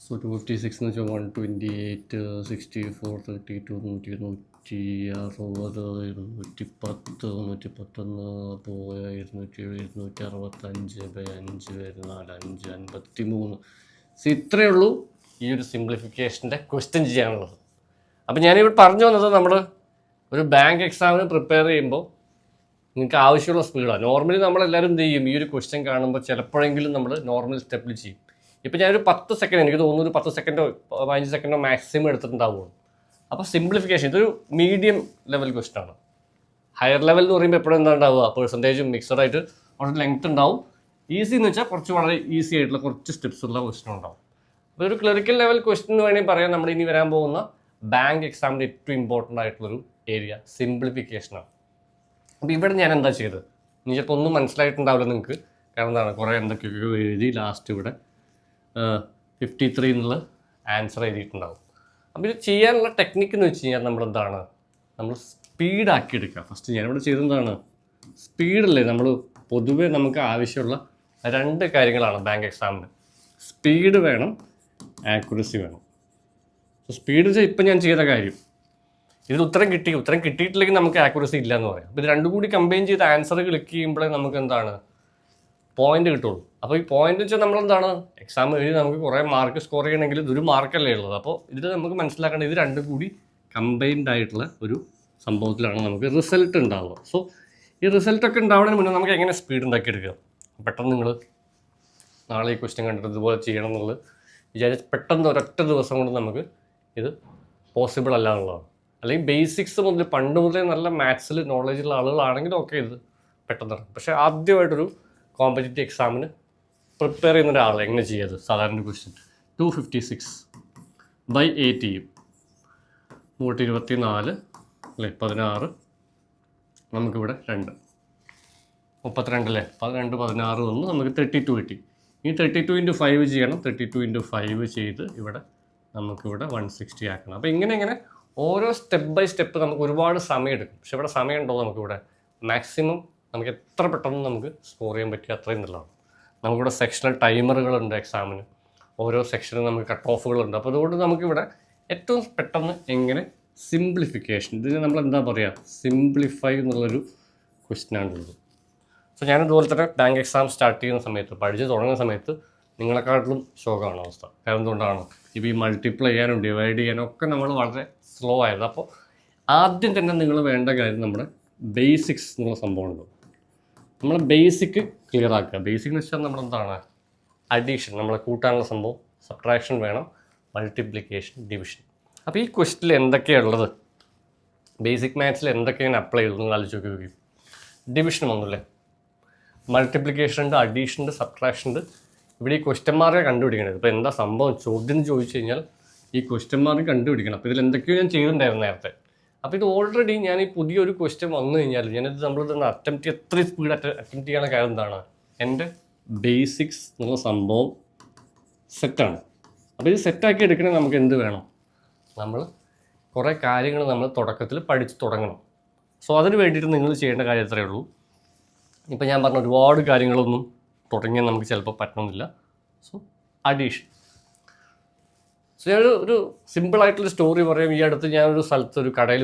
So 256 എന്ന് വെച്ചാൽ 128 64 32 160 210 111 പോയ 207 265/5 വരുന്ന 5 53. സോ ഇത്രയേ ഉള്ളൂ ഈ ഒരു സിംപ്ലിഫിക്കേഷൻ്റെ ക്വസ്റ്റ്യൻ ചെയ്യാനുള്ളത്. അപ്പം ഞാനിവിടെ പറഞ്ഞു വന്നത് നമ്മൾ ഒരു ബാങ്ക് എക്സാമിന് പ്രിപ്പയർ ചെയ്യുമ്പോൾ നിങ്ങൾക്ക് ആവശ്യമുള്ള സ്പീഡാണ്. നോർമലി നമ്മളെല്ലാവരും എന്ത് ചെയ്യും, ഈ ഒരു ക്വസ്റ്റ്യൻ കാണുമ്പോൾ ചിലപ്പോഴെങ്കിലും നമ്മൾ നോർമൽ സ്റ്റെപ്പിൽ ചെയ്യും. ഇപ്പം ഞാനൊരു 10 സെക്കൻഡ്, എനിക്ക് തോന്നുന്നു ഒരു 10 സെക്കൻഡോ 15 സെക്കൻഡോ മാക്സിമം എടുത്തിട്ടുണ്ടാവുള്ളൂ. അപ്പോൾ സിംപ്ലിഫിക്കേഷൻ ഇതൊരു മീഡിയം ലെവൽ ക്വസ്റ്റ്യൻ ആണ്. ഹയർ ലെവൽ എന്ന് പറയുമ്പോൾ എപ്പോഴും എന്താ ഉണ്ടാവുക, പെർസെൻറ്റേജും മിക്സഡ് ആയിട്ട് കുറച്ച് ലെങ്ത് ഉണ്ടാവും. ഈസി എന്ന് വെച്ചാൽ കുറച്ച് വളരെ ഈസി ആയിട്ടുള്ള കുറച്ച് സ്റ്റെപ്സ് ഉള്ള ക്വസ്റ്റ്യൻ ഉണ്ടാവും. അപ്പോൾ ഒരു ക്ലറിക്കൽ ലെവൽ ക്വസ്റ്റ്യൻ എന്ന് വേണമെങ്കിൽ പറയാം, നമ്മൾ ഇനി വരാൻ പോകുന്ന ബാങ്ക് എക്സാമിൻ്റെ ഏറ്റവും ഇമ്പോർട്ടൻ്റ് ആയിട്ടുള്ളൊരു ഏരിയ സിംപ്ലിഫിക്കേഷനാണ്. അപ്പോൾ ഇവിടെ ഞാൻ എന്താ ചെയ്തത്, ഇനി ചിലപ്പോൾ ഒന്നും മനസ്സിലായിട്ടുണ്ടാവില്ല നിങ്ങൾക്ക്. കാരണം എന്താണ്, കുറേ എന്തൊക്കെയൊക്കെ എഴുതി ലാസ്റ്റ് ഇവിടെ 53 എന്നുള്ള ആൻസർ എഴുതിയിട്ടുണ്ടാവും. അപ്പോൾ ഇത് ചെയ്യാനുള്ള ടെക്നിക്ക് എന്ന് വെച്ച് കഴിഞ്ഞാൽ നമ്മളെന്താണ്, നമ്മൾ സ്പീഡാക്കി എടുക്കുക. ഫസ്റ്റ് ഞാനിവിടെ ചെയ്തെന്താണ്, സ്പീഡല്ലേ. നമ്മൾ പൊതുവെ നമുക്ക് ആവശ്യമുള്ള 2 കാര്യങ്ങളാണ് ബാങ്ക് എക്സാമിന്. സ്പീഡ് വേണം, ആക്യുറസി വേണം. സോ സ്പീഡ് വെച്ചാൽ ഇപ്പം ഞാൻ ചെയ്ത കാര്യം, ഇതിൽ ഉത്തരം കിട്ടിയിട്ടില്ലെങ്കിൽ നമുക്ക് ആക്യുറസി ഇല്ല എന്ന് പറയാം. അപ്പോൾ ഇത് രണ്ടും കൂടി കമ്പൈൻ ചെയ്ത് ആൻസർ ക്ലിക്ക് ചെയ്യുമ്പോഴേ നമുക്ക് എന്താണ് പോയിന്റ് കിട്ടുള്ളൂ. അപ്പോൾ ഈ പോയിന്റ് വെച്ചാൽ നമ്മളെന്താണ്, എക്സാം എഴുതി നമുക്ക് കുറേ മാർക്ക് സ്കോർ ചെയ്യണമെങ്കിൽ ഇതൊരു മാർക്കല്ലേ ഉള്ളത്. അപ്പോൾ ഇതിൽ നമുക്ക് മനസ്സിലാക്കേണ്ടത് ഇത് രണ്ടും കൂടി കമ്പൈൻഡ് ആയിട്ടുള്ള ഒരു സംഭവത്തിലാണ് നമുക്ക് റിസൾട്ട് ഉണ്ടാവുക. സോ ഈ റിസൾട്ടൊക്കെ ഉണ്ടാവുന്നതിന് മുന്നേ നമുക്ക് എങ്ങനെ സ്പീഡ് ഉണ്ടാക്കിയെടുക്കുക. പെട്ടെന്ന് നിങ്ങൾ നാളെ ഈ ക്വസ്റ്റ്യൻ കണ്ടിട്ട് ഇതുപോലെ ചെയ്യണം എന്നുള്ളത് വിചാരിച്ച് പെട്ടെന്ന് ഒരൊറ്റ ദിവസം കൊണ്ട് നമുക്ക് ഇത് പോസിബിൾ അല്ല എന്നുള്ളതാണ്. അല്ലെങ്കിൽ ബേസിക്സ് മുതൽ പണ്ട് മുതലേ നല്ല മാത്സിൽ നോളേജുള്ള ആളുകളാണെങ്കിൽ ഓക്കെ ഇത് പെട്ടെന്ന് ഇറങ്ങും. പക്ഷേ ആദ്യമായിട്ടൊരു കോമ്പറ്റേറ്റീവ് എക്സാമിന് പ്രിപ്പയർ ചെയ്യുന്ന ഒരാൾ എങ്ങനെ ചെയ്യാത്, സാധാരണ ക്വസ്റ്റ്യൻ 256/80 124 അല്ലേ 16, നമുക്കിവിടെ 2 32 അല്ലേ 12 16 വന്ന് നമുക്ക് 32 കിട്ടി. ഈ 32 × 5 ചെയ്യണം. 32 × 5 ചെയ്ത് ഇവിടെ നമുക്കിവിടെ 160 ആക്കണം. അപ്പോൾ ഇങ്ങനെ ഓരോ സ്റ്റെപ്പ് ബൈ സ്റ്റെപ്പ് നമുക്ക് ഒരുപാട് സമയം എടുക്കും. പക്ഷെ ഇവിടെ സമയം ഉണ്ടോ, നമുക്കിവിടെ മാക്സിമം നമുക്ക് എത്ര പെട്ടെന്ന് നമുക്ക് സ്കോർ ചെയ്യാൻ പറ്റുക അത്രയും നല്ലതാണ്. നമുക്കിവിടെ സെക്ഷണൽ ടൈമറുകളുണ്ട് എക്സാമിന്, ഓരോ സെക്ഷനും നമുക്ക് കട്ട് ഓഫുകളുണ്ട്. അപ്പോൾ അതുകൊണ്ട് നമുക്കിവിടെ ഏറ്റവും പെട്ടെന്ന് എങ്ങനെ സിംപ്ലിഫിക്കേഷൻ, ഇതിന് നമ്മൾ എന്താ പറയുക, സിംപ്ലിഫൈ എന്നുള്ളൊരു ക്വസ്റ്റ്യനാണുള്ളത്. സോ ഞാനിതുപോലെ തന്നെ ബാങ്ക് എക്സാം സ്റ്റാർട്ട് ചെയ്യുന്ന സമയത്ത്, പഠിച്ച് തുടങ്ങുന്ന സമയത്ത് നിങ്ങളെക്കാട്ടിലും ശോകമാണ് അവസ്ഥ. കാരണം എന്തുകൊണ്ടാണ്, ഇപ്പോൾ ഈ മൾട്ടിപ്ലൈ ചെയ്യാനും ഡിവൈഡ് ചെയ്യാനും ഒക്കെ നമ്മൾ വളരെ സ്ലോ ആയത്. അപ്പോൾ ആദ്യം തന്നെ നിങ്ങൾ വേണ്ട കാര്യം നമ്മുടെ ബേസിക്സ് എന്നുള്ള സംഭവമുണ്ട്. നമ്മൾ ബേസിക് ക്ലിയർ ആക്കുക. ബേസിക് എന്ന് വെച്ചാൽ നമ്മളെന്താണ്, അഡീഷൻ, നമ്മളെ കൂട്ടാനുള്ള സംഭവം, സബ്ട്രാക്ഷൻ വേണം, മൾട്ടിപ്ലിക്കേഷൻ, ഡിവിഷൻ. അപ്പോൾ ഈ ക്വസ്റ്റിൽ എന്തൊക്കെയാണ് ഉള്ളത്, ബേസിക് മാത്സിൽ എന്തൊക്കെയാണ് അപ്ലൈ ചെയ്തു നിങ്ങൾ ആലോചിച്ച് നോക്കി. ഡിവിഷൻ ഒന്നുമില്ലേ, മൾട്ടിപ്ലിക്കേഷൻ ഉണ്ട്, അഡീഷൻ ഉണ്ട്, സബ്ട്രാക്ഷൻ ഉണ്ട്. ഇവിടെ ഈ ക്വസ്റ്റ്യൻ മാർക്ക് കണ്ടുപിടിക്കണത്. ഇപ്പോൾ എന്താ സംഭവം ചോദ്യം ചോദിച്ചു കഴിഞ്ഞാൽ ഈ ക്വസ്റ്റ്യൻ മാർക്ക് കണ്ടുപിടിക്കണം. അപ്പോൾ ഇതിൽ എന്തൊക്കെയോ ഞാൻ ചെയ്തിട്ടുണ്ടായിരുന്നു നേരത്തെ. അപ്പോൾ ഇത് ഓൾറെഡി ഞാൻ ഈ പുതിയൊരു ക്വസ്റ്റ്യൻ വന്നു കഴിഞ്ഞാൽ ഞാനിത് നമ്മളിത് അറ്റംപ്റ്റ് എത്ര സ്പീഡ് അറ്റംപ്റ്റ് ചെയ്യാനുള്ള കാര്യം എന്താണ്, എൻ്റെ ബേസിക്സ് എന്നുള്ള സംഭവം സെറ്റാണ്. അപ്പോൾ ഇത് സെറ്റാക്കി എടുക്കണേ നമുക്ക് എന്ത് വേണം, നമ്മൾ കുറേ കാര്യങ്ങൾ നമ്മൾ തുടക്കത്തിൽ പഠിച്ച് തുടങ്ങണം. സോ അതിന് വേണ്ടിയിട്ട് നിങ്ങൾ ചെയ്യേണ്ട കാര്യം എത്രയേ ഉള്ളൂ. ഇപ്പോൾ ഞാൻ പറഞ്ഞ ഒരുപാട് കാര്യങ്ങളൊന്നും തുടങ്ങിയാൽ നമുക്ക് ചിലപ്പോൾ പറ്റണമെന്നില്ല. So addition. സോ ഞാനൊരു സിമ്പിളായിട്ടുള്ള സ്റ്റോറി പറയാം. ഈ അടുത്ത് ഞാനൊരു സ്ഥലത്ത് ഒരു കടയിൽ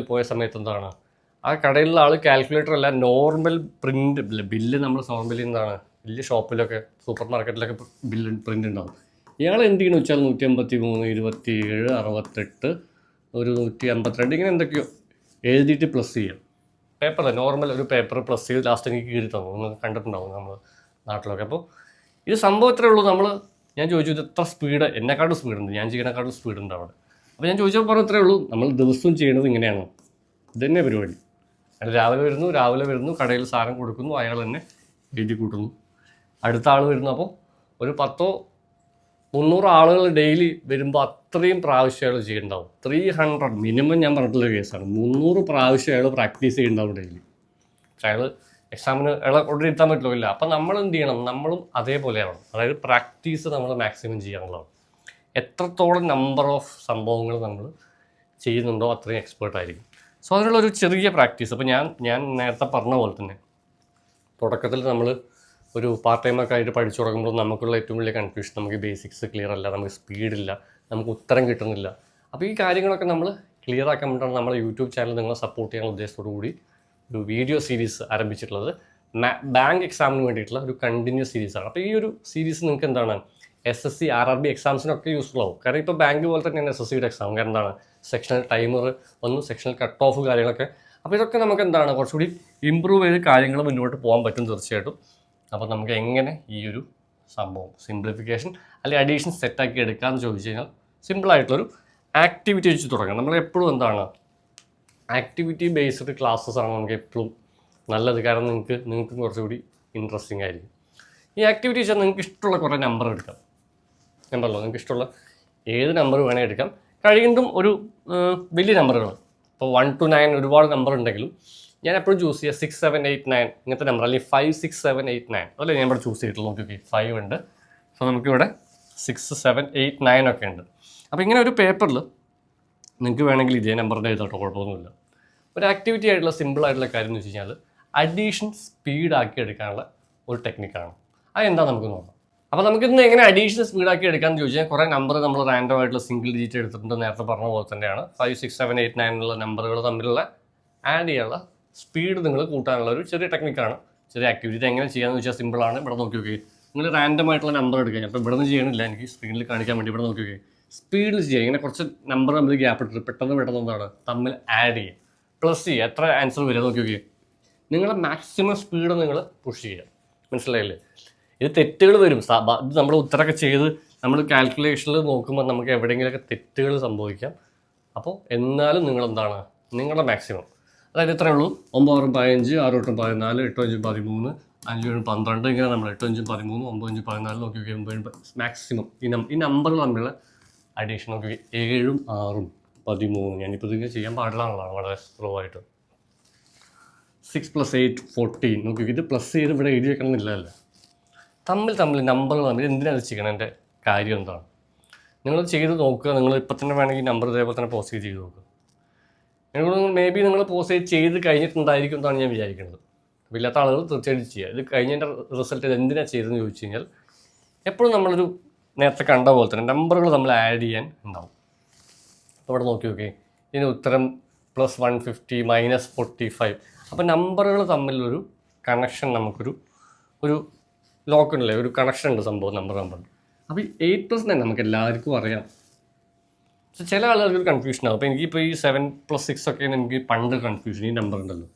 പോയ സമയത്ത് എന്താണ്, ആ കടയിലുള്ള ആൾ കാൽക്കുലേറ്റർ അല്ല, നോർമൽ പ്രിൻ്റ് ബില്ല് നമ്മൾ നോർമലി എന്താണ് വലിയ ഷോപ്പിലൊക്കെ സൂപ്പർ മാർക്കറ്റിലൊക്കെ ബില്ല് പ്രിൻ്റ് ഉണ്ടാവും. ഇയാൾ എന്ത് ചെയ്യണമെന്ന് വെച്ചാൽ 153 27 68 152 ഇങ്ങനെ എന്തൊക്കെയോ എഴുതിയിട്ട് പ്ലസ് ചെയ്യാം. പേപ്പറല്ല, നോർമൽ ഒരു പേപ്പർ പ്ലസ് ചെയ്ത് ലാസ്റ്റ് എനിക്ക് കീറി തന്നു. നിങ്ങൾ കണ്ടിട്ടുണ്ടാവും നമ്മൾ നാട്ടിലൊക്കെ. അപ്പോൾ ഇത് സംഭവം ഇത്രയേ ഉള്ളൂ. ഞാൻ ചോദിച്ചു ഇത് എത്ര സ്പീഡ്, എന്നെക്കാട്ടും സ്പീഡുണ്ട്, ഞാൻ ചെയ്യണേക്കാട്ടും സ്പീഡുണ്ട് അവിടെ. അപ്പോൾ ഞാൻ ചോദിച്ചപ്പോൾ പറഞ്ഞു ഇത്രയേ ഉള്ളൂ, നമ്മൾ ദിവസവും ചെയ്യണത് ഇങ്ങനെയാണ്, ഇതന്നെ പരിപാടി. അയാൾ രാവിലെ വരുന്നു കടയിൽ സാധനം കൊടുക്കുന്നു, അയാൾ തന്നെ എഴുതി കൂട്ടുന്നു, അടുത്ത ആൾ വരുന്നു. അപ്പോൾ ഒരു 100-300 ആളുകൾ ഡെയിലി വരുമ്പോൾ അത്രയും പ്രാവശ്യം അയാൾ ചെയ്യുന്നുണ്ടാവും. 300 മിനിമം ഞാൻ പറഞ്ഞിട്ടുള്ള കേസാണ്. 300 പ്രാവശ്യം അയാൾ പ്രാക്ടീസ് ചെയ്യുന്നുണ്ടാവും ഡെയിലി. പക്ഷേ അയാൾ എക്സാമിന് അയാളെ ഉടനെ എത്താൻ പറ്റില്ല. അപ്പം നമ്മൾ എന്ത് ചെയ്യണം, നമ്മളും അതേപോലെയാണ്. അതായത് പ്രാക്ടീസ് നമ്മൾ മാക്സിമം ചെയ്യാനുള്ളതാണ്. എത്രത്തോളം നമ്പർ ഓഫ് സംഭവങ്ങൾ നമ്മൾ ചെയ്യുന്നുണ്ടോ അത്രയും എക്സ്പേർട്ടായിരിക്കും. സോ അതിനുള്ളൊരു ചെറിയ പ്രാക്ടീസ്. അപ്പോൾ ഞാൻ നേരത്തെ പറഞ്ഞ പോലെ തന്നെ തുടക്കത്തിൽ നമ്മൾ ഒരു പാർട്ട് ടൈമൊക്കെ ആയിട്ട് പഠിച്ചു തുടങ്ങുമ്പോൾ നമുക്കുള്ള ഏറ്റവും വലിയ കൺഫ്യൂഷൻ നമുക്ക് ബേസിക്സ് ക്ലിയർ അല്ല, നമുക്ക് സ്പീഡില്ല, നമുക്ക് ഉത്തരം കിട്ടുന്നില്ല. അപ്പോൾ ഈ കാര്യങ്ങളൊക്കെ നമ്മൾ ക്ലിയർ ആക്കാൻ വേണ്ടിയിട്ടാണ് നമ്മുടെ യൂട്യൂബ് ചാനൽ നിങ്ങളെ സപ്പോർട്ട് ചെയ്യാനുള്ള ഉദ്ദേശത്തോടു കൂടി ഒരു വീഡിയോ സീരീസ് ആരംഭിച്ചിട്ടുള്ളത്. ബാങ്ക് എക്സാമിന് വേണ്ടിയിട്ടുള്ള ഒരു കണ്ടിന്യൂസ് സീരീസാണ്. അപ്പോൾ ഈ ഒരു സീരീസ് നിങ്ങൾക്ക് എന്താണ് SSC RRB എക്സാംസിനൊക്കെ യൂസ്ഫുൾ ആവും. കാരണം ഇപ്പോൾ ബാങ്ക് പോലെ തന്നെയാണ് SSCയുടെ എക്സാം. കാരണം എന്താണ് സെക്ഷണൽ ടൈമർ വന്നു, സെക്ഷണൽ കട്ട് ഓഫ് കാര്യങ്ങളൊക്കെ. അപ്പോൾ ഇതൊക്കെ നമുക്ക് എന്താണ് കുറച്ചുകൂടി ഇമ്പ്രൂവ് ചെയ്ത് കാര്യങ്ങൾ മുന്നോട്ട് പോകാൻ പറ്റും തീർച്ചയായിട്ടും. അപ്പോൾ നമുക്ക് എങ്ങനെ ഈ ഒരു സംഭവം സിംപ്ലിഫിക്കേഷൻ അല്ലെങ്കിൽ അഡീഷൻ സെറ്റാക്കി എടുക്കാമെന്ന് ചോദിച്ചു കഴിഞ്ഞാൽ സിമ്പിളായിട്ടുള്ളൊരു ആക്ടിവിറ്റി വെച്ച് തുടങ്ങാം. നമ്മളെപ്പോഴും എന്താണ് ആക്ടിവിറ്റി ബേസ്ഡ് ക്ലാസ്സസ് ആണ് നമുക്ക് എപ്പോഴും നല്ലത്. കാരണം നിങ്ങൾക്ക് കുറച്ചുകൂടി ഇൻട്രസ്റ്റിംഗ് ആയിരിക്കും. ഈ ആക്ടിവിറ്റി വെച്ചാൽ നിങ്ങൾക്ക് ഇഷ്ടമുള്ള കുറേ നമ്പർ എടുക്കാം. നമ്പറല്ലോ നിങ്ങൾക്ക് ഇഷ്ടമുള്ള ഏത് നമ്പർ വേണേൽ എടുക്കാം. കഴിയുന്നതും ഒരു വലിയ നമ്പറുകൾ, ഇപ്പോൾ 1 to 9 ഒരുപാട് നമ്പർ ഉണ്ടെങ്കിലും ഞാൻ എപ്പോഴും ചൂസ് ചെയ്യുക 6, 7, 8, 9 ഇങ്ങനത്തെ നമ്പർ, അല്ലെങ്കിൽ 5, 6, 7, 8, 9 അതല്ലേ ഞാൻ ഇവിടെ ചൂസ് ചെയ്തിട്ടുള്ളൂ. നോക്കി 5 ഉണ്ട്. സോ നമുക്കിവിടെ 6, 7, 8, 9 ഒക്കെ ഉണ്ട്. അപ്പോൾ ഇങ്ങനെ ഒരു പേപ്പറിൽ നിങ്ങൾക്ക് വേണമെങ്കിൽ ഇതേ നമ്പറിൻ്റെ എഴുതാട്ടോ, കുഴപ്പമൊന്നുമില്ല. ഒരു ആക്ടിവിറ്റി ആയിട്ടുള്ള സിമ്പിളായിട്ടുള്ള കാര്യം എന്ന് വെച്ച് കഴിഞ്ഞാൽ അഡീഷൻ സ്പീഡാക്കി എടുക്കാനുള്ള ഒരു ടെക്നിക്കാണ്. അതെന്താ നമുക്ക് നോക്കാം. അപ്പോൾ നമുക്കിന്ന് എങ്ങനെ അഡീഷൻ സ്പീഡാക്കി എടുക്കാമെന്ന് ചോദിച്ചാൽ കുറേ നമ്പർ നമ്മൾ റാൻഡം ആയിട്ടുള്ള സിംഗിൾ ഡിജിറ്റ് എടുത്തിട്ടുണ്ട്. നേരത്തെ പറഞ്ഞ പോലെ തന്നെയാണ് 5, 6, 7, 8, 9 എന്നുള്ള നമ്പറുകൾ തമ്മിലുള്ള ആഡ് ചെയ്യാനുള്ള സ്പീഡ് നിങ്ങൾ കൂട്ടാനുള്ള ഒരു ചെറിയ ടെക്നിക്കാണ്, ചെറിയ ആക്ടിവിറ്റി. ഇത് എങ്ങനെ ചെയ്യാമെന്ന് വെച്ചാൽ സിമ്പിളാണ്. ഇവിടെ നോക്കി നോക്കി നിങ്ങൾ റാൻഡം ആയിട്ടുള്ള നമ്പർ എടുക്കുക. അപ്പോൾ ഇവിടെ നിന്ന് ചെയ്യണില്ല, എനിക്ക് സ്ക്രീനിൽ കാണിക്കാൻ വേണ്ടി. ഇവിടെ നോക്കി നോക്കി സ്പീഡിൽ ചെയ്യുക. ഇങ്ങനെ കുറച്ച് നമ്പർ നമ്മൾ ഗ്യാപ്പ് ഇട്ടിട്ട് പെട്ടെന്ന് എന്താണ് തമ്മിൽ ആഡ് ചെയ്യുക, പ്ലസ് ചെയ്യുക. എത്ര ആൻസർ വരിക നോക്കി നോക്കി നിങ്ങളുടെ മാക്സിമം സ്പീഡ് നിങ്ങൾ പുഷ് ചെയ്യുക. മനസ്സിലായില്ലേ? ഇത് തെറ്റുകൾ വരും. ഇത് നമ്മൾ ഉത്തരമൊക്കെ ചെയ്ത് നമ്മൾ കാൽക്കുലേഷനിൽ നോക്കുമ്പോൾ നമുക്ക് എവിടെയെങ്കിലുമൊക്കെ തെറ്റുകൾ സംഭവിക്കാം. അപ്പോൾ എന്നാലും നിങ്ങളെന്താണ് നിങ്ങളുടെ മാക്സിമം, അതായത് ഇത്രയേ ഉള്ളൂ. 9, 6, 15, 6, 8, 14, 8, 5, 13, 5, 7, 12 ഇങ്ങനെ നമ്മൾ 8, 5, 13, 9, 5, 14 നോക്കി നോക്കി 9 മാക്സിമം ഈ നമ്പറുകൾ തമ്മിലുള്ള അഡീഷൻ നോക്കി 7, 6, 13. ഞാനിപ്പോൾ ഇതിങ്ങനെ ചെയ്യാൻ പാടില്ലാന്നുള്ളതാണ് വളരെ സ്ലോ ആയിട്ട്. 6 + 8 14 നോക്കി ഇത് പ്ലസ് ചെയ്ത് ഇവിടെ എഴുതി വെക്കണമെന്നില്ലല്ലോ. തമ്മിൽ നമ്പറുകൾ തമ്മിൽ എന്തിനാണ് ചെയ്യണം, എൻ്റെ കാര്യം എന്താണ് നിങ്ങൾ ചെയ്ത് നോക്കുക. നിങ്ങൾ ഇപ്പം തന്നെ വേണമെങ്കിൽ നമ്പർ ഇതേപോലെ തന്നെ പോസ്റ്റ് ചെയ്ത് നോക്കുക. നിങ്ങൾ മേ ബി നിങ്ങൾ പോസ്റ്റ് ചെയ്ത് കഴിഞ്ഞിട്ടുണ്ടായിരിക്കും എന്നാണ് ഞാൻ വിചാരിക്കുന്നത്. അപ്പോൾ ഇല്ലാത്ത ആളുകൾ തീർച്ചയായിട്ടും ചെയ്യുക. ഇത് കഴിഞ്ഞതിൻ്റെ റിസൾട്ട് ഇത് എന്തിനാണ് ചെയ്തതെന്ന് ചോദിച്ചു കഴിഞ്ഞാൽ എപ്പോഴും നമ്മളൊരു നേരത്തെ കണ്ട പോലെ തന്നെ നമ്പറുകൾ നമ്മൾ ആഡ് ചെയ്യാൻ ഉണ്ടാവും. അപ്പോൾ ഇവിടെ നോക്കി നോക്കി ഇതിന് ഉത്തരം +150 -45. അപ്പോൾ നമ്പറുകൾ തമ്മിലൊരു കണക്ഷൻ നമുക്കൊരു ലോക്ക് ഉണ്ടല്ലേ, ഒരു കണക്ഷൻ ഉണ്ട് സംഭവം നമ്പറിൽ. അപ്പോൾ ഈ 8+9 നമുക്ക് എല്ലാവർക്കും അറിയാം. പക്ഷെ ചില ആളുകൾക്ക് ഒരു കൺഫ്യൂഷൻ ആവും. അപ്പോൾ എനിക്കിപ്പോൾ ഈ 7 + 6 ഒക്കെയാണ് എനിക്ക് പണ്ട് കൺഫ്യൂഷൻ. ഈ നമ്പർ ഉണ്ടല്ലോ,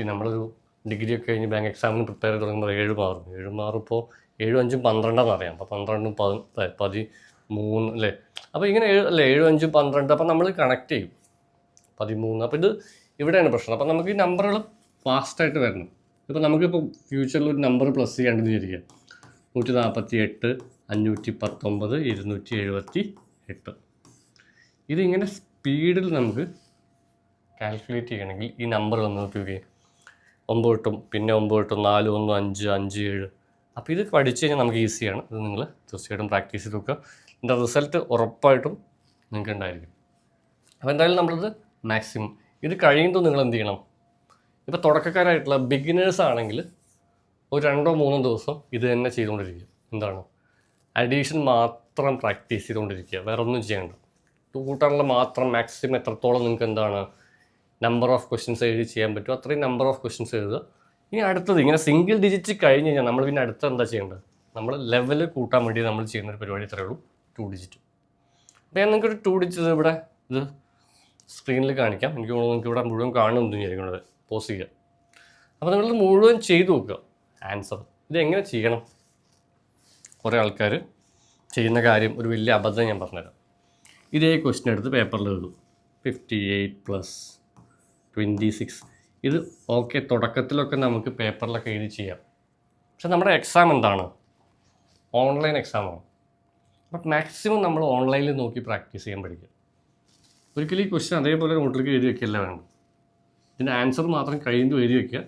നമ്മളൊരു ഡിഗ്രി ഒക്കെ കഴിഞ്ഞ് ബാങ്ക് എക്സാമിന് പ്രിപ്പയർ ചെയ്ത് തുടങ്ങുമ്പോൾ 7 മാറും. ഇപ്പോൾ 7, 5, 12 അറിയാം. അപ്പോൾ 12, 13 അല്ലേ. അപ്പോൾ ഇങ്ങനെ 7, 5, 12. അപ്പോൾ നമ്മൾ കണക്ട് ചെയ്യും 13. അപ്പോൾ ഇത് ഇവിടെയാണ് പ്രശ്നം. അപ്പോൾ നമുക്ക് ഈ നമ്പറുകൾ ഫാസ്റ്റായിട്ട് വരണം. ഇപ്പോൾ നമുക്കിപ്പോൾ ഫ്യൂച്ചറിൽ ഒരു നമ്പർ പ്ലസ് ചെയ്യാണ്ടെന്ന് വിചാരിക്കുക. 148, 519, 278. ഇതിങ്ങനെ സ്പീഡിൽ നമുക്ക് കാൽക്കുലേറ്റ് ചെയ്യണമെങ്കിൽ ഈ നമ്പർ വന്ന് നോക്കി 9 കിട്ടും, പിന്നെ 9 കിട്ടും, 4, 1, 5, 5, 7. അപ്പോൾ ഇത് പഠിച്ചു കഴിഞ്ഞാൽ നമുക്ക് ഈസിയാണ്. ഇത് നിങ്ങൾ തീർച്ചയായിട്ടും പ്രാക്ടീസ് ചെയ്ത് നോക്കുക. ഇതിൻ്റെ റിസൾട്ട് ഉറപ്പായിട്ടും നിങ്ങൾക്ക് ഉണ്ടായിരിക്കും. അപ്പോൾ എന്തായാലും നമ്മളിത് മാക്സിമം ഇത് കഴിയുമ്പോൾ നിങ്ങൾ എന്ത് ചെയ്യണം, ഇപ്പോൾ തുടക്കക്കാരായിട്ടുള്ള ബിഗിനേഴ്സ് ആണെങ്കിൽ ഒരു 2-3 ദിവസം ഇത് തന്നെ ചെയ്തുകൊണ്ടിരിക്കുക. എന്താണ് അഡീഷൻ മാത്രം പ്രാക്ടീസ് ചെയ്തുകൊണ്ടിരിക്കുക, വേറെ ഒന്നും ചെയ്യേണ്ട. കൂട്ടാനുള്ള മാത്രം മാക്സിമം എത്രത്തോളം നിങ്ങൾക്ക് എന്താണ് നമ്പർ ഓഫ് ക്വസ്റ്റ്യൻസ് എഴുതി ചെയ്യാൻ പറ്റുമോ അത്രയും നമ്പർ ഓഫ് ക്വസ്റ്റ്യൻസ് എഴുതുക. ഇനി അടുത്തത് ഇങ്ങനെ സിംഗിൾ ഡിജിറ്റ് കഴിഞ്ഞ് കഴിഞ്ഞാൽ നമ്മൾ പിന്നെ അടുത്ത എന്താ ചെയ്യേണ്ടത്, നമ്മൾ ലെവൽ കൂട്ടാൻ വേണ്ടി നമ്മൾ ചെയ്യുന്ന ഒരു പരിപാടി ഇത്രയേ ഉള്ളൂ, 2 ഡിജിറ്റ്. അപ്പോൾ ഞാൻ നിങ്ങൾക്കൊരു 2 ഡിജിറ്റ് ഇവിടെ ഇത് സ്ക്രീനിൽ കാണിക്കാം. എനിക്ക് തോന്നുന്നു നിങ്ങൾക്ക് ഇവിടെ മുഴുവൻ കാണുമെന്ന് വിചാരിക്കുന്നത്. പോസ് ചെയ്യുക. അപ്പോൾ നിങ്ങൾ മുഴുവൻ ചെയ്ത് നോക്കുക ആൻസർ. ഇതെങ്ങനെ ചെയ്യണം, കുറേ ആൾക്കാർ ചെയ്യുന്ന കാര്യം ഒരു വലിയ അബദ്ധം ഞാൻ പറഞ്ഞുതരാം. ഇതേ ക്വസ്റ്റ്യൻ എടുത്ത് പേപ്പറിൽ എഴുതും 58 + 26. ഇത് ഓക്കെ തുടക്കത്തിലൊക്കെ നമുക്ക് പേപ്പറിലൊക്കെ എഴുതി ചെയ്യാം. പക്ഷെ നമ്മുടെ എക്സാം എന്താണ്, ഓൺലൈൻ എക്സാമാണ്. ബട്ട് മാക്സിമം നമ്മൾ ഓൺലൈനിൽ നോക്കി പ്രാക്ടീസ് ചെയ്യാൻ പഠിക്കുക. ഒരിക്കലും ഈ ക്വസ്റ്റ്യൻ അതേപോലെ നോട്ടിലേക്ക് എഴുതി വയ്ക്കുകയല്ല വേണം. ഇതിൻ്റെ ആൻസർ മാത്രം കഴിയുമ്പോൾ എഴുതി വയ്ക്കുക.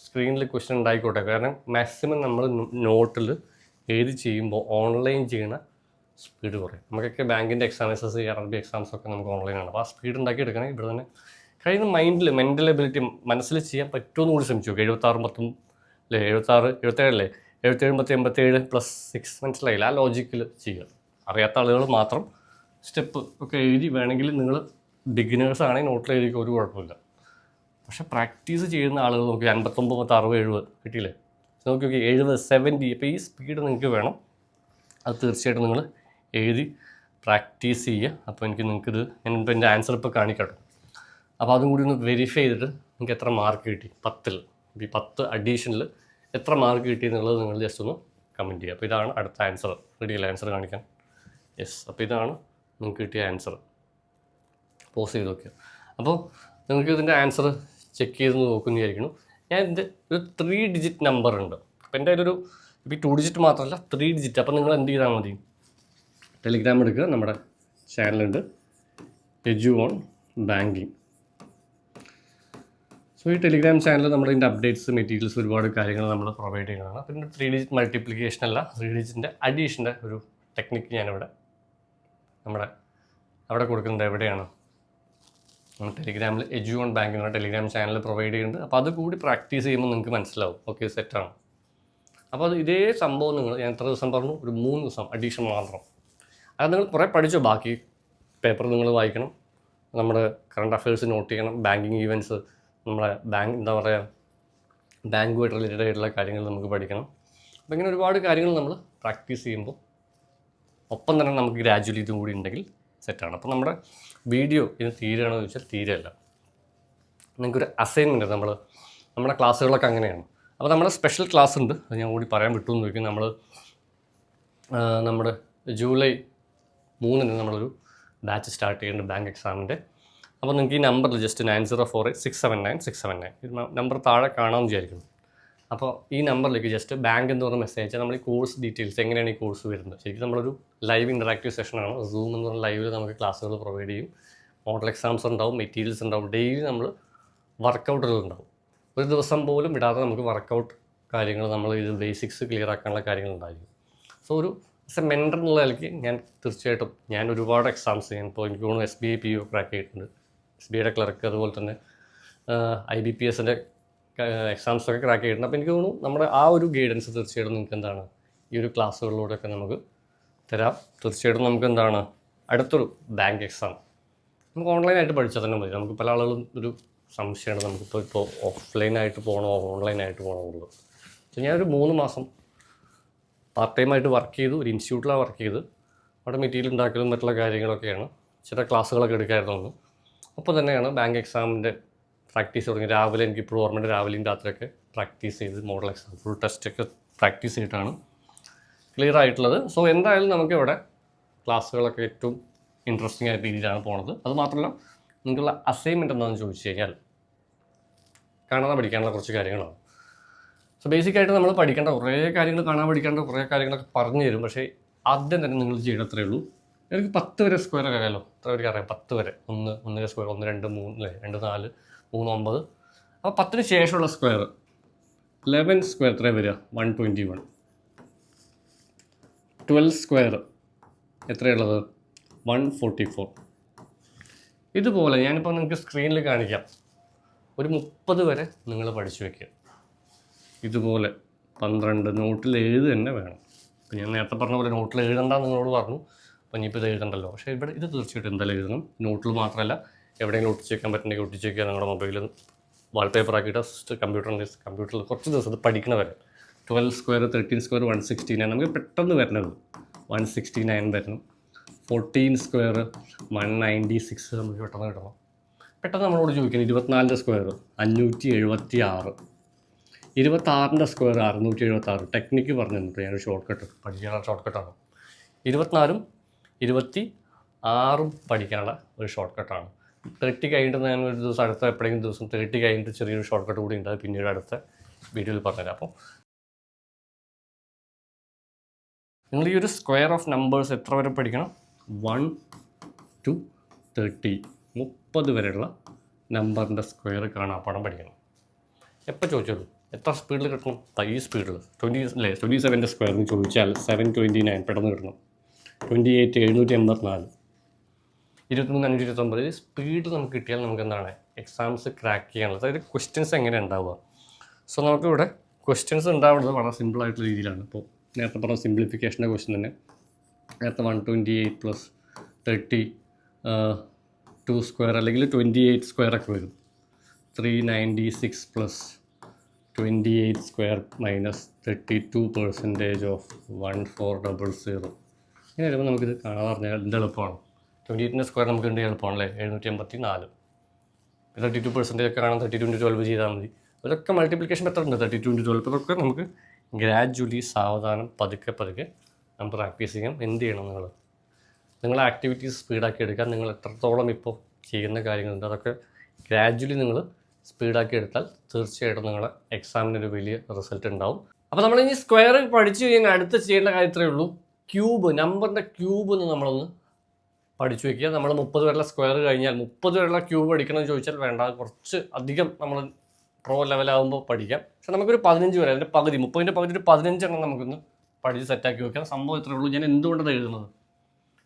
സ്ക്രീനിൽ ക്വസ്റ്റ്യൻ ഉണ്ടായിക്കോട്ടെ. കാരണം മാക്സിമം നമ്മൾ നോട്ടിൽ എഴുതി ചെയ്യുമ്പോൾ ഓൺലൈൻ ചെയ്യുന്ന സ്പീഡ് കുറയും. നമുക്കൊക്കെ ബാങ്കിൻ്റെ എക്സാം, SSC, RRB എക്സാംസൊക്കെ നമുക്ക് ഓൺലൈനാണ്. അപ്പോൾ ആ സ്പീഡ് ഉണ്ടാക്കി എടുക്കണമെങ്കിൽ ഇവിടെ തന്നെ കഴിയുന്ന മെൻ്റൽ എബിലിറ്റി മനസ്സിൽ ചെയ്യാൻ പറ്റുമെന്ന് കൂടി ശ്രമിച്ചു നോക്കുക. 76, അല്ലേ 76 77 അല്ലേ 77 87 പ്ലസ് 6 മനസ്സിലായില്ല. ആ ലോജിക്കിൽ ചെയ്യുക. അറിയാത്ത ആളുകൾ മാത്രം സ്റ്റെപ്പ് ഒക്കെ എഴുതി വേണമെങ്കിൽ നിങ്ങൾ ബിഗിനേഴ്സ് ആണെങ്കിൽ നോട്ടിൽ എഴുതിക്കുക, ഒരു കുഴപ്പമില്ല. പക്ഷേ പ്രാക്ടീസ് ചെയ്യുന്ന ആളുകൾ നോക്കി 59 60 70 കിട്ടിയില്ലേ, നോക്കി 70 70. അപ്പോൾ ഈ സ്പീഡ് നിങ്ങൾക്ക് വേണം. അത് തീർച്ചയായിട്ടും നിങ്ങൾ എഴുതി പ്രാക്ടീസ് ചെയ്യുക. അപ്പോൾ നിങ്ങൾക്കിത് ഞാനിപ്പോൾ എൻ്റെ ആൻസർ ഇപ്പോൾ കാണിക്കട്ടോ. അപ്പോൾ അതും കൂടി ഒന്ന് വെരിഫൈ ചെയ്തിട്ട് നിങ്ങൾക്ക് എത്ര മാർക്ക് കിട്ടി 10-ൽ, ഈ 10 അഡീഷനിൽ എത്ര മാർക്ക് കിട്ടി എന്നുള്ളത് നിങ്ങൾ ജസ്റ്റ് ഒന്ന് കമൻറ്റ് ചെയ്യുക. അപ്പോൾ ഇതാണ് അടുത്ത ആൻസർ. റെഡിയല്ലേ ആൻസർ കാണിക്കാൻ? യെസ്. അപ്പോൾ ഇതാണ് നിങ്ങൾക്ക് കിട്ടിയ ആൻസർ. പോസ് ചെയ്ത് നോക്കുക. അപ്പോൾ നിങ്ങൾക്ക് ഇതിൻ്റെ ആൻസർ ചെക്ക് ചെയ്ത് നോക്കുന്നതായിരിക്കണം. ഞാൻ ഇതിൻ്റെ ഒരു 3 ഡിജിറ്റ് നമ്പർ ഉണ്ട്. അപ്പോൾ എൻ്റെ ഒരു ഇപ്പോൾ ഈ 2 ഡിജിറ്റ് മാത്രമല്ല 3 ഡിജിറ്റ്. അപ്പോൾ നിങ്ങൾ എന്ത് ചെയ്താൽ മതി, ടെലിഗ്രാം എടുക്കുക. നമ്മുടെ ചാനലുണ്ട് എജു ഓൺ ബാങ്കിങ്. സോ ഈ ടെലിഗ്രാം ചാനൽ നമ്മളിതിൻ്റെ അപ്ഡേറ്റ്സ് മെറ്റീരിയൽസ് ഒരുപാട് കാര്യങ്ങൾ നമ്മൾ പ്രൊവൈഡ് ചെയ്യുന്നതാണ്. പിന്നെ 3 ഡിജിറ്റ് മൾട്ടിപ്ലിക്കേഷൻ അല്ല, 3 ഡിജിറ്റിൻ്റെ അഡീഷൻ്റെ ഒരു ടെക്നിക്ക് ഞാനിവിടെ നമ്മുടെ അവിടെ കൊടുക്കുന്നത് എവിടെയാണ്, ടെലിഗ്രാമിൽ എജു ഓൺ ബാങ്കിങ് എന്ന ടെലിഗ്രാം ചാനൽ പ്രൊവൈഡ് ചെയ്യുന്നുണ്ട്. അപ്പോൾ അത് കൂടി പ്രാക്ടീസ് ചെയ്യുമ്പോൾ നിങ്ങൾക്ക് മനസ്സിലാവും, ഓക്കെ സെറ്റാണ്. അപ്പോൾ അത് ഇതേ സംഭവം ഞാൻ എത്ര ദിവസം പറഞ്ഞു, ഒരു 3 ദിവസം അഡീഷൻ മാത്രം. അത് നിങ്ങൾ കുറേ പഠിച്ചോ. ബാക്കി പേപ്പർ നിങ്ങൾ വായിക്കണം, നമ്മുടെ കറണ്ട് അഫയേഴ്സ് നോട്ട് ചെയ്യണം, ബാങ്കിങ് ഈവൻറ്റ്സ്, നമ്മുടെ ബാങ്കുമായിട്ട് റിലേറ്റഡ് ആയിട്ടുള്ള കാര്യങ്ങൾ നമുക്ക് പഠിക്കണം. അപ്പോൾ ഇങ്ങനെ ഒരുപാട് കാര്യങ്ങൾ നമ്മൾ പ്രാക്ടീസ് ചെയ്യുമ്പോൾ ഒപ്പം തന്നെ നമുക്ക് ഗ്രാജുവലി ഇതും കൂടി ഉണ്ടെങ്കിൽ സെറ്റാണ്. അപ്പോൾ നമ്മുടെ വീഡിയോ ഇത് തീരുകയാണെന്ന് ചോദിച്ചാൽ തീരെയല്ല. നിങ്ങൾക്കൊരു അസൈൻമെൻറ്റ് നമ്മുടെ ക്ലാസ്സുകളൊക്കെ അങ്ങനെയാണ്. അപ്പോൾ നമ്മുടെ സ്പെഷ്യൽ ക്ലാസ് ഉണ്ട്, അത് ഞാൻ കൂടി പറയാൻ വിട്ടു എന്ന് ചോദിക്കും. നമ്മുടെ ജൂലൈ 3 നമ്മളൊരു ബാച്ച് സ്റ്റാർട്ട് ചെയ്യുന്നുണ്ട് ബാങ്ക് എക്സാമിൻ്റെ. അപ്പോൾ നിങ്ങൾക്ക് ഈ നമ്പറിൽ ജസ്റ്റ് 9048679679 ഈ നമ്പർ താഴെ കാണാമെന്ന് വിചാരിക്കുന്നു. അപ്പോൾ ഈ നമ്പറിലേക്ക് ജസ്റ്റ് ബാങ്ക് എന്ന് പറഞ്ഞ മെസ്സേജ് അയച്ചാൽ നമ്മൾ ഈ കോഴ്സ് ഡീറ്റെയിൽസ് എങ്ങനെയാണ് ഈ കോഴ്സ് വരുന്നത്. ശരിക്കും നമ്മളൊരു ലൈവ് ഇൻറ്ററാക്റ്റീവ് സെഷനാണ്. സൂം എന്ന് പറഞ്ഞ ലൈവിൽ നമുക്ക് ക്ലാസ്സുകൾ പ്രൊവൈഡ് ചെയ്യും, മോഡൽ എക്സാംസ് ഉണ്ടാവും, മെറ്റീരിയൽസ് ഉണ്ടാവും, ഡെയിലി നമ്മൾ വർക്കൗട്ടുകൾ ഉണ്ടാവും. ഒരു ദിവസം പോലും വിടാതെ നമുക്ക് വർക്കൗട്ട് കാര്യങ്ങൾ നമ്മൾ ഇത് ബേസിക്സ് ക്ലിയർ ആക്കാനുള്ള കാര്യങ്ങളുണ്ടായിരിക്കും. സോ ഒരു മെൻറ്റർ എന്നുള്ള നിലയ്ക്ക് തീർച്ചയായിട്ടും ഞാൻ ഒരുപാട് എക്സാംസ് ഇപ്പോൾ എനിക്ക് തോന്നുന്നു SBI PO ക്രാക്ക് ചെയ്തിട്ടുണ്ട്, SBIയുടെ ക്ലർക്ക്, അതുപോലെ തന്നെ IBPSൻ്റെ എക്സാംസൊക്കെ ക്രാക്ക് ചെയ്തിട്ടുണ്ട്. അപ്പോൾ എനിക്ക് തോന്നുന്നു നമ്മുടെ ആ ഒരു ഗൈഡൻസ് തീർച്ചയായിട്ടും നിങ്ങൾക്ക് എന്താണ് ഈ ഒരു ക്ലാസ്സുകളിലൂടെയൊക്കെ നമുക്ക് തരാം. തീർച്ചയായിട്ടും നമുക്ക് എന്താണ് അടുത്തൊരു ബാങ്ക് എക്സാം നമുക്ക് ഓൺലൈനായിട്ട് പഠിച്ചാൽ തന്നെ മതി. നമുക്ക് പല ആളുകളും ഒരു സംശയമാണ്, നമുക്കിപ്പോൾ ഓഫ്ലൈനായിട്ട് പോകണോ ഓൺലൈനായിട്ട് പോകണോ എന്നുള്ളത്. സോ ഞാനൊരു 3 മാസം പാർട്ട് ടൈമായിട്ട് വർക്ക് ചെയ്തു, ഒരു ഇൻസ്റ്റിറ്റ്യൂട്ടിലാണ് വർക്ക് ചെയ്ത്. അവിടെ മെറ്റീരിയൽ ഉണ്ടാക്കലും മറ്റുള്ള കാര്യങ്ങളൊക്കെയാണ്, ചില ക്ലാസ്സുകളൊക്കെ എടുക്കായിരുന്നു. അപ്പോൾ തന്നെയാണ് ബാങ്ക് എക്സാമിൻ്റെ പ്രാക്ടീസ് തുടങ്ങി. രാവിലെ എനിക്കിപ്പോഴും ഓർമ്മയുണ്ട്, രാവിലെയും രാത്രിയൊക്കെ പ്രാക്ടീസ് ചെയ്ത് മോഡൽ എക്സാം ഫുൾ ടെസ്റ്റൊക്കെ പ്രാക്ടീസ് ചെയ്തിട്ടാണ് ക്ലിയർ ആയിട്ടുള്ളത്. സോ എന്തായാലും നമുക്കിവിടെ ക്ലാസ്സുകളൊക്കെ ഏറ്റവും ഇൻട്രസ്റ്റിംഗ് ആയിട്ട് രീതിയിലാണ് പോണത്. അതുമാത്രമല്ല നിങ്ങൾക്കുള്ള അസൈൻമെൻറ്റ് എന്താണെന്ന് ചോദിച്ചു കഴിഞ്ഞാൽ കാണാതെ പഠിക്കാനുള്ള കുറച്ച് കാര്യങ്ങളാണ്. സോ ബേസിക്കായിട്ട് നമ്മൾ പഠിക്കേണ്ട കുറേ കാര്യങ്ങൾ, കാണാൻ പഠിക്കേണ്ട കുറേ കാര്യങ്ങളൊക്കെ പറഞ്ഞു തരും. പക്ഷേ ആദ്യം തന്നെ നിങ്ങൾ ചെയ്യണത്രേ ഉള്ളൂ. എനിക്ക് 10 വരെ സ്ക്വയർ അറിയാമല്ലോ, എത്ര പേർക്ക് അറിയാം 10 വരെ, 1 സ്ക്വയർ, 1 2 3 അല്ലേ, 2 4 3 9. അപ്പോൾ 10ന് ശേഷമുള്ള സ്ക്വയർ 11 സ്ക്വയർ എത്ര വരിക 121. 12 സ്ക്വയർ എത്രയുള്ളത് 144. ഇതുപോലെ ഞാനിപ്പോൾ നിങ്ങൾക്ക് സ്ക്രീനിൽ കാണിക്കാം. ഒരു 30 വരെ നിങ്ങൾ പഠിച്ചു വയ്ക്കുക. ഇതുപോലെ 12 നോട്ടിൽ എഴുതി തന്നെ വേണം. ഇപ്പോൾ ഞാൻ നേരത്തെ പറഞ്ഞ പോലെ നോട്ടിൽ എഴുതണ്ടെന്ന് നിങ്ങളോട് പറഞ്ഞു. അപ്പോൾ ഇനിയിപ്പോൾ ഇത് എഴുതണ്ടല്ലോ. പക്ഷേ ഇവിടെ ഇത് തീർച്ചയായിട്ടും എന്തായാലും എഴുതണം. നോട്ടിൽ മാത്രമല്ല, എവിടെയെങ്കിലും ഒട്ടിച്ച് വയ്ക്കാൻ പറ്റുന്നെങ്കിൽ ഒട്ടിച്ച് വയ്ക്കുക. നിങ്ങളുടെ മൊബൈലിൽ വാൾപേപ്പർ ആക്കിയിട്ട് കമ്പ്യൂട്ടറിൽ കുറച്ച് ദിവസം ഇത് പഠിക്കണ വരെ. 12 സ്ക്വയർ 13 സ്ക്വയർ 169 നമുക്ക് പെട്ടെന്ന് വരണത് 169 വരണം. 14 സ്ക്വയർ 196 നമുക്ക് പെട്ടെന്ന് കിട്ടണം. പെട്ടെന്ന് നമ്മളോട് ചോദിക്കുന്നത് 24 സ്ക്വയർ 576. 26 സ്ക്വയർ 676. ടെക്നിക്ക് പറഞ്ഞു തന്നിട്ട് ഞാനൊരു ഷോർട്ട് കട്ട് പഠിക്കാനുള്ള ഷോർട്ട് കട്ടാണ്. 24 26 പഠിക്കാനുള്ള ഒരു ഷോർട്ട് കട്ടാണ്. 30 കഴിഞ്ഞിട്ട് ഞാൻ ഒരു ദിവസം എപ്പോഴെങ്കിലും ദിവസം 30 കഴിഞ്ഞിട്ട് ചെറിയൊരു ഷോർട്ട് കട്ട് കൂടി ഉണ്ട്. അത് പിന്നീട് അടുത്ത വീഡിയോയിൽ പറഞ്ഞുതരാം. അപ്പോൾ നിങ്ങൾ ഈ ഒരു സ്ക്വയർ ഓഫ് നമ്പേഴ്സ് എത്ര വരെ പഠിക്കണം? 1 to 30 30 വരെയുള്ള നമ്പറിൻ്റെ സ്ക്വയർ കാണാപ്പാഠം പഠിക്കണം. എപ്പോൾ ചോദിച്ചോളൂ എത്ര സ്പീഡിൽ കിട്ടണം? ഈ സ്പീഡിൽ 27ൻ്റെ സ്ക്വയറിന് ചോദിച്ചാൽ 729 പെട്ടെന്ന് കിട്ടണം. 28 784. 23 529. സ്പീഡ് നമുക്ക് കിട്ടിയാൽ നമുക്ക് എന്താണ് എക്സാംസ് ക്രാക്ക് ചെയ്യാനുള്ളത്. അതായത് ക്വസ്റ്റ്യൻസ് എങ്ങനെ ഉണ്ടാവുക. സോ നമുക്കിവിടെ ക്വസ്റ്റ്യൻസ് ഉണ്ടാവുന്നത് വളരെ സിമ്പിളായിട്ടുള്ള രീതിയിലാണ്. ഇപ്പോൾ നേരത്തെ പറഞ്ഞ സിംപ്ലിഫിക്കേഷൻ്റെ ക്വസ്റ്റ്യൻ തന്നെ നേരത്തെ 128 പ്ലസ് 32 സ്ക്വയർ അല്ലെങ്കിൽ 28 സ്ക്വയർ ഒക്കെ വരും. 396 പ്ലസ് 28 സ്ക്വയർ മൈനസ് 32% ഓഫ് 1400. ഇങ്ങനെ വരുമ്പോൾ നമുക്കിത് കാണാതെ പറഞ്ഞാൽ എന്ത് എളുപ്പമാണ്. 28ൻ്റെ സ്ക്വയർ നമുക്ക് ഉണ്ട് എളുപ്പമാണല്ലേ, 784. 32% ഒക്കെ കാണാൻ 32×12 ചെയ്താൽ മതി. അതൊക്കെ മൾട്ടിപ്ലിക്കേഷൻ എത്ര ഉണ്ട്, 32×12. അതൊക്കെ നമുക്ക് ഗ്രാജുവലി സാവധാനം പതുക്കെ നമുക്ക് പ്രാക്ടീസ് ചെയ്യാം. എന്ത് ചെയ്യണം, നിങ്ങൾ ആക്ടിവിറ്റീസ് സ്പീഡാക്കി എടുക്കാൻ നിങ്ങൾ എത്രത്തോളം ഇപ്പോൾ ചെയ്യുന്ന കാര്യങ്ങളുണ്ട് അതൊക്കെ ഗ്രാജുവലി നിങ്ങൾ സ്പീഡാക്കി എടുത്താൽ തീർച്ചയായിട്ടും നിങ്ങളെ എക്സാമിനൊരു വലിയ റിസൾട്ട് ഉണ്ടാവും. അപ്പോൾ നമ്മൾ ഇനി സ്ക്വയർ പഠിച്ചു കഴിഞ്ഞാൽ അടുത്ത് ചെയ്യേണ്ട കാര്യത്രേ ഉള്ളൂ, ക്യൂബ്, നമ്പറിൻ്റെ ക്യൂബ് എന്ന് നമ്മളൊന്ന് പഠിച്ചു വയ്ക്കുക. നമ്മൾ 30 വരെയുള്ള സ്ക്വയർ കഴിഞ്ഞാൽ 30 വരെയുള്ള ക്യൂബ് പഠിക്കണമെന്ന് ചോദിച്ചാൽ വേണ്ട, കുറച്ച് അധികം നമ്മൾ പ്രോ ലെവലാകുമ്പോൾ പഠിക്കാം. പക്ഷെ നമുക്കൊരു 15 വരെ, അതിൻ്റെ പകുതി 30ൻ്റെ പകുതി ഒരു 15 എണ്ണം നമുക്കൊന്ന് പഠിച്ച് സെറ്റാക്കി വെക്കാം. സംഭവം ഇത്രേ ഉള്ളൂ. ഞാൻ എന്തുകൊണ്ടത് എഴുതുന്നത്,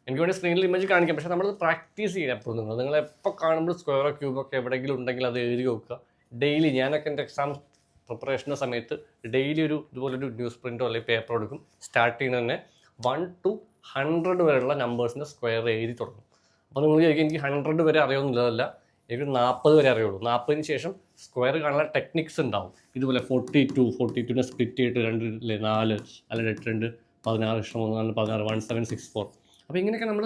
എനിക്ക് വേണ്ടി സ്ക്രീനിൽ ഇമേജ് കാണിക്കാം, പക്ഷേ നമ്മൾ പ്രാക്ടീസ് ചെയ്യാൻ എപ്പോഴും നിങ്ങൾ എപ്പോൾ കാണുമ്പോൾ സ്ക്വയറോ ക്യൂബൊക്കെ എവിടെയെങ്കിലും ഉണ്ടെങ്കിൽ അത് എഴുതി വെക്കുക. ഡെയിലി ഞാനൊക്കെ എൻ്റെ എക്സാം പ്രിപ്പറേഷൻ്റെ സമയത്ത് ഡെയിലി ഇതുപോലൊരു ന്യൂസ് പ്രിൻറ്റോ അല്ലെങ്കിൽ പേപ്പർ എടുക്കും. സ്റ്റാർട്ട് ചെയ്യുന്ന തന്നെ 1 to 100 വരെയുള്ള നമ്പേഴ്സിൻ്റെ സ്ക്വയർ എഴുതി തുടങ്ങും. അപ്പോൾ നിങ്ങൾ ചോദിക്കും എനിക്ക് 100 വരെ അറിയാവുന്നില്ലതല്ല, എനിക്ക് 40 വരെ അറിയുള്ളൂ. 40ന് ശേഷം സ്ക്വയർ കാണാനുള്ള ടെക്നിക്സ് ഉണ്ടാവും. ഇതുപോലെ 42നെ സ്പ്ലിറ്റ് ചെയ്തിട്ട് 2 4 അല്ലെങ്കിൽ 8 2 16 3 4 16 1764. അപ്പോൾ ഇങ്ങനെയൊക്കെ നമ്മൾ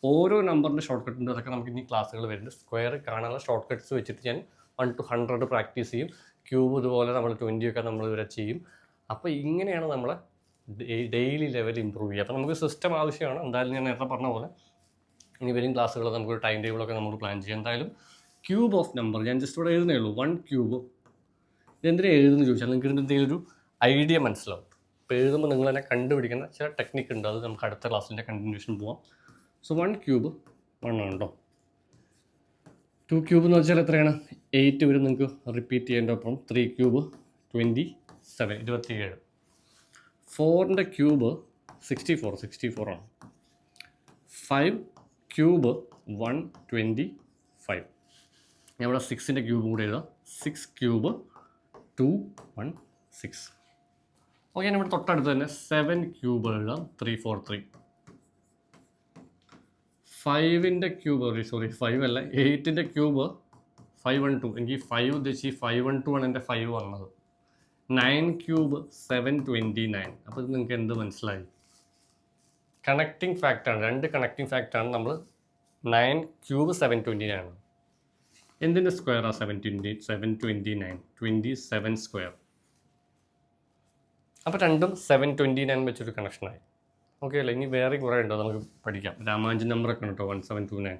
ഓരോ നമ്പറിൻ്റെ ഷോർട്ട് കട്ട് ഉണ്ട്. അതൊക്കെ നമുക്ക് ഇനി ക്ലാസ്സുകൾ വരുന്നുണ്ട്. സ്ക്വയർ കാണാനുള്ള ഷോർട്ട് കട്ട്സ് വെച്ചിട്ട് ഞാൻ 1 to 100 പ്രാക്ടീസ് ചെയ്യും. ക്യൂബ് ഇതുപോലെ നമ്മൾ 20 ഒക്കെ നമ്മൾ ഇവരെ ചെയ്യും. അപ്പോൾ ഇങ്ങനെയാണ് നമ്മളെ ഡെയിലി ലെവൽ ഇമ്പ്രൂവ് ചെയ്യുക. അപ്പോൾ നമുക്ക് സിസ്റ്റം ആവശ്യമാണ്. എന്തായാലും ഞാൻ നേരത്തെ പറഞ്ഞ പോലെ ഇനി വരും ക്ലാസ്സുകൾ നമുക്കൊരു ടൈം ടേബിളൊക്കെ നമ്മൾ പ്ലാൻ ചെയ്യാം. എന്തായാലും ക്യൂബ് ഓഫ് നമ്പർ ഞാൻ ജസ്റ്റ് ഇവിടെ എഴുതുന്നേ ഉള്ളൂ. 1 ക്യൂബ് ഇതെന്തിനാ എഴുതുന്നു ചോദിച്ചാൽ നിങ്ങൾക്ക് ഇതിൻ്റെ എന്തെങ്കിലും ഒരു ഐഡിയ മനസ്സിലാവും. അപ്പോൾ എഴുതുമ്പോൾ നിങ്ങൾ തന്നെ കണ്ടുപിടിക്കുന്ന ചില ടെക്നിക്ക് ഉണ്ട്. അത് നമുക്ക് അടുത്ത ക്ലാസ്സിൻ്റെ കണ്ടിന്യൂഷൻ പോവാം. സോ 1 ക്യൂബ് 1 ആണ് കേട്ടോ. 2 ക്യൂബ് എന്ന് വെച്ചാൽ എത്രയാണ്, 8 വരും. നിങ്ങൾക്ക് റിപ്പീറ്റ് ചെയ്യേണ്ട ഒപ്പം 3 ക്യൂബ് 27. 4ൻ്റെ ക്യൂബ് 64 ആണ്. 5 ക്യൂബ് 125. ഞാൻ ഇവിടെ 6ൻ്റെ ക്യൂബും കൂടെ എഴുതാം. 6 ക്യൂബ് 216. ഓക്കെ, ഞാൻ ഇവിടെ തൊട്ടടുത്ത് തന്നെ 7 ക്യൂബ് എഴുതാം. 343. 5ൻ്റെ ക്യൂബ് 5 അല്ല 8ൻ്റെ ക്യൂബ് 512. എനിക്ക് 5 ഉദ്ദേശിച്ച് 512 ആണ് എൻ്റെ 5 വന്നത്. 9 ക്യൂബ് 729. അപ്പോൾ ഇത് നിങ്ങൾക്ക് എന്ത് മനസ്സിലായി? കണക്റ്റിംഗ് ഫാക്റ്റാണ്, 2 കണക്റ്റിംഗ് ഫാക്റ്റാണ്. നമ്മൾ 9 ക്യൂബ് 729 ആണ്. എന്തിൻ്റെ സ്ക്വയറാണ് 729? 27 സ്ക്വയർ. അപ്പോൾ രണ്ടും 729 വെച്ചൊരു കണക്ഷനായി. ഓക്കെ അല്ലേ? ഇനി വേറെ കുറേ ഉണ്ടോ നമുക്ക് പഠിക്കാം. രാമാനുജൻ നമ്പറൊക്കെ ഉണ്ട് കേട്ടോ, 1729.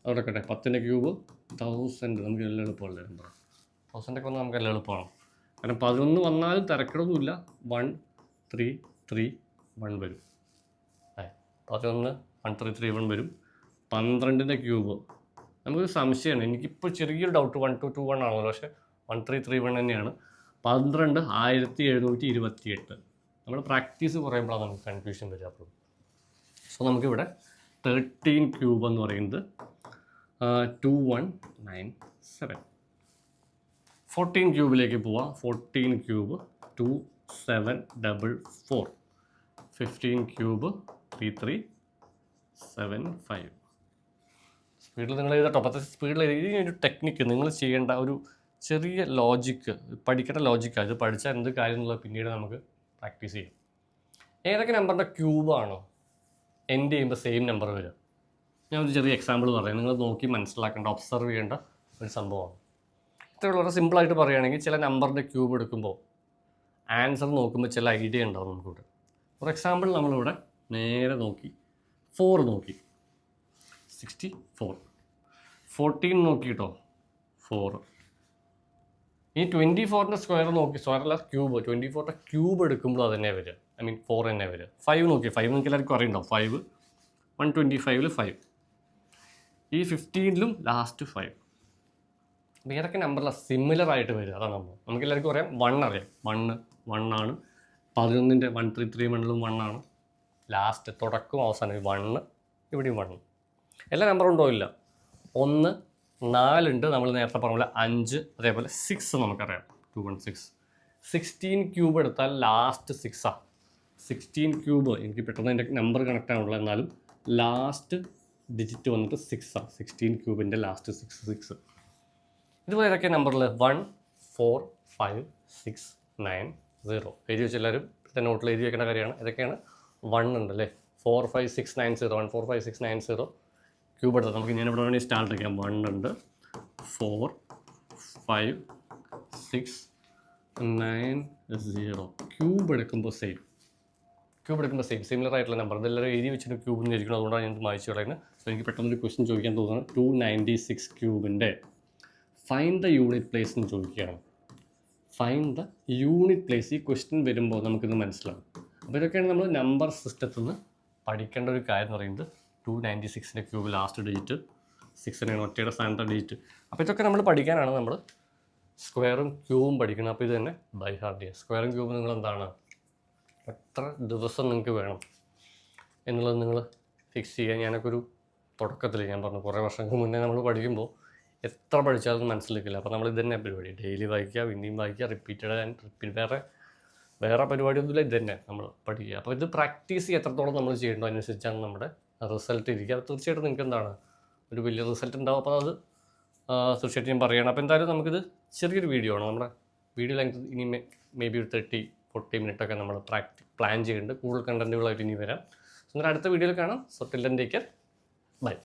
അവിടെ ഒക്കെ 10ൻ്റെ ക്യൂബ് 1000. നമുക്ക് എല്ലാം എളുപ്പമുള്ള നമ്പർ. 1000 ഒക്കെ വന്നാൽ നമുക്ക് എല്ലാം എളുപ്പമാണ്. കാരണം 11 വന്നാലും തിരക്കിടൊന്നുമില്ല. 1 3 3 1 വരും. 11 1 3 3 1 വരും. 12ൻ്റെ ക്യൂബ് നമുക്കൊരു സംശയമാണ്. എനിക്കിപ്പോൾ ചെറിയൊരു ഡൗട്ട് 1 2 2 1 ആണല്ലോ, പക്ഷേ 1 3 3 1 തന്നെയാണ്. 12 1728. നമ്മൾ പ്രാക്ടീസ് കുറയുമ്പോഴാണ് നമുക്ക് കൺഫ്യൂഷൻ വരിക. അപ്പോൾ സോ നമുക്കിവിടെ 13 ക്യൂബ് എന്ന് പറയുന്നത് 2197. 14 ക്യൂബിലേക്ക് പോവാം. 14 ക്യൂബ് 2744. 15 ക്യൂബ് 3375. സ്പീഡിൽ നിങ്ങൾ എഴുതട്ടോ. 10 സ്പീഡിൽ എഴുതി. ഒരു ടെക്നിക്ക് നിങ്ങൾ ചെയ്യേണ്ട ഒരു ചെറിയ ലോജിക്ക്, പഠിക്കേണ്ട ലോജിക്കാണ്. ഇത് പഠിച്ചാൽ എന്ത് കാര്യം എന്നുള്ളത് പിന്നീട് നമുക്ക് പ്രാക്ടീസ് ചെയ്യും. ഏതൊക്കെ നമ്പറിൻ്റെ ക്യൂബാണോ എൻഡ് ചെയ്യുമ്പോൾ സെയിം നമ്പർ വരിക? ഞാൻ ഒരു ചെറിയ എക്സാമ്പിൾ പറയാം. നിങ്ങൾ നോക്കി മനസ്സിലാക്കേണ്ട, ഒബ്സർവ് ചെയ്യേണ്ട ഒരു സംഭവമാണ്. ഇത്രയുള്ള വളരെ സിമ്പിളായിട്ട് പറയുകയാണെങ്കിൽ ചില നമ്പറിൻ്റെ ക്യൂബ് എടുക്കുമ്പോൾ ആൻസർ നോക്കുമ്പോൾ ചില ഐഡിയ ഉണ്ടാവും നമുക്കിവിടെ. ഫോർ എക്സാമ്പിൾ നമ്മളിവിടെ നേരെ നോക്കി 4 നോക്കി 64. 14 നോക്കിയിട്ടോ 4. ഈ 24ൻ്റെ സ്ക്വയർ നോക്കി, സ്ക്വയറല്ല ക്യൂബ്, 24ൻ്റെ ക്യൂബ് എടുക്കുമ്പോൾ അത് തന്നെ വരിക. 4 തന്നെ വരിക. 5 നോക്കി, 5 നോക്കി എല്ലാവർക്കും അറിയുണ്ടാവും. 5 125 5. ഈ 15ലും ലാസ്റ്റ് 5. വേറൊക്കെ നമ്പറിലാണ് സിമിലർ ആയിട്ട് വരിക. അതാണ് നമുക്ക് എല്ലാവർക്കും അറിയാം. 1 അറിയാം. 1 ആണ്. 11ൻ്റെ 1 3 3 1ലും 1 ആണ്. ലാസ്റ്റ് തുടക്കവും അവസാനം 1, ഇവിടെയും 1. എല്ലാ നമ്പറും ഉണ്ടോ? ഇല്ല. 1 4 ഉണ്ട്. നമ്മൾ നേരത്തെ പറഞ്ഞ പോലെ 5, അതേപോലെ 6 നമുക്കറിയാം 216. 16 ക്യൂബ് എടുത്താൽ ലാസ്റ്റ് 6 16 ക്യൂബ് എനിക്ക് പെട്ടെന്ന് എൻ്റെ നമ്പർ കണക്റ്റ് ആണുള്ളത്, എന്നാലും ലാസ്റ്റ് ഡിജിറ്റ് വന്നിട്ട് 6 16 ക്യൂബിൻ്റെ ലാസ്റ്റ് 6 ഇതുപോലെ ഏതൊക്കെ നമ്പറിൽ 1 4 5 6 9 0 എഴുതി വെച്ചെല്ലാവരും നോട്ടിൽ എഴുതി വെക്കേണ്ട കാര്യമാണ്. ഇതൊക്കെയാണ് 1 ഉണ്ട് അല്ലേ, 4 5 6 9 0 1 4 5 6 9 0 ക്യൂബ് എടുത്താൽ നമുക്ക് ഞാൻ ഇവിടെ വേണമെങ്കിൽ സ്റ്റാർട്ട് ചെയ്യാം. 1 ഉണ്ട്, 4 5 6 9 0 ക്യൂബ് എടുക്കുമ്പോൾ സെയിം സിമിലർ ആയിട്ടുള്ള നമ്പർ ഇതെല്ലാവരും എഴുതി വെച്ചിട്ട് ക്യൂബ് എന്ന് ഇരിക്കണം. അതുകൊണ്ടാണ് ഞാൻ വായിച്ചു കളയുന്നത്. സോ എനിക്ക് പെട്ടെന്നൊരു ക്വസ്റ്റ്യൻ ചോദിക്കാൻ തോന്നുന്നത് 296 ക്യൂബിൻ്റെ ഫൈൻഡ് ദ യൂണിറ്റ് പ്ലേസ് എന്ന് ചോദിക്കുകയാണ്. ഫൈൻഡ് ദ യൂണിറ്റ് പ്ലേസ് ഈ ക്വസ്റ്റ്യൻ വരുമ്പോൾ നമുക്കിത് മനസ്സിലാവും. അപ്പോൾ ഇതൊക്കെയാണ് നമ്മൾ നമ്പർ സിസ്റ്റത്തിൽ നിന്ന് പഠിക്കേണ്ട ഒരു കാര്യം എന്ന് പറയുന്നത്. 296ൻ്റെ ക്യൂബ് ലാസ്റ്റ് ഡിജിറ്റ് 6 ഒറ്റയുടെ സ്ഥാനത്തെ ഡിജിറ്റ്. അപ്പോൾ ഇതൊക്കെ നമ്മൾ പഠിക്കാനാണ് നമ്മൾ സ്ക്വയറും ക്യൂബും പഠിക്കുന്നത്. അപ്പോൾ ഇത് തന്നെ ബൈ ഹാർട്ട് ചെയ്യുക. സ്ക്വയറും ക്യൂബും നിങ്ങൾ എന്താണ്, എത്ര ദിവസം നിങ്ങൾക്ക് വേണം എന്നുള്ളത് നിങ്ങൾ ഫിക്സ് ചെയ്യുക. ഞാനൊക്കെ ഒരു തുടക്കത്തിൽ ഞാൻ പറഞ്ഞു കുറേ വർഷങ്ങൾക്ക് മുന്നേ നമ്മൾ പഠിക്കുമ്പോൾ എത്ര പഠിച്ചാലും മനസ്സിലാക്കില്ല. അപ്പോൾ നമ്മൾ ഇത് തന്നെ പരിപാടി, ഡെയിലി വായിക്കുക, പിന്നെയും വായിക്കുക, റിപ്പീറ്റ് വേറെ പരിപാടിയൊന്നുമില്ല, ഇത് തന്നെ നമ്മൾ പഠിക്കുക. അപ്പോൾ ഇത് പ്രാക്ടീസ് ചെയ്യുക എത്രത്തോളം നമ്മൾ ചെയ്യേണ്ടോ അതിനനുസരിച്ചാണ് നമ്മുടെ റിസൾട്ട് ഇരിക്കുക. തീർച്ചയായിട്ടും നിങ്ങൾക്ക് എന്താണ് ഒരു വലിയ റിസൾട്ട് ഉണ്ടാവും. അപ്പോൾ അത് തീർച്ചയായിട്ടും ഞാൻ പറയുകയാണ്. അപ്പോൾ എന്തായാലും നമുക്കിത് ചെറിയൊരു വീഡിയോ ആണ്. നമ്മുടെ വീഡിയോ ലെങ്ത് ഇനി മേ ബി ഒരു 30-40 മിനിറ്റൊക്കെ നമ്മൾ പ്ലാൻ ചെയ്യുന്നുണ്ട്. കൂടുതൽ കണ്ടൻറ്റുകളായിട്ട് ഇനി വരാം. അടുത്ത വീഡിയോയിൽ കാണാം. So till then take care.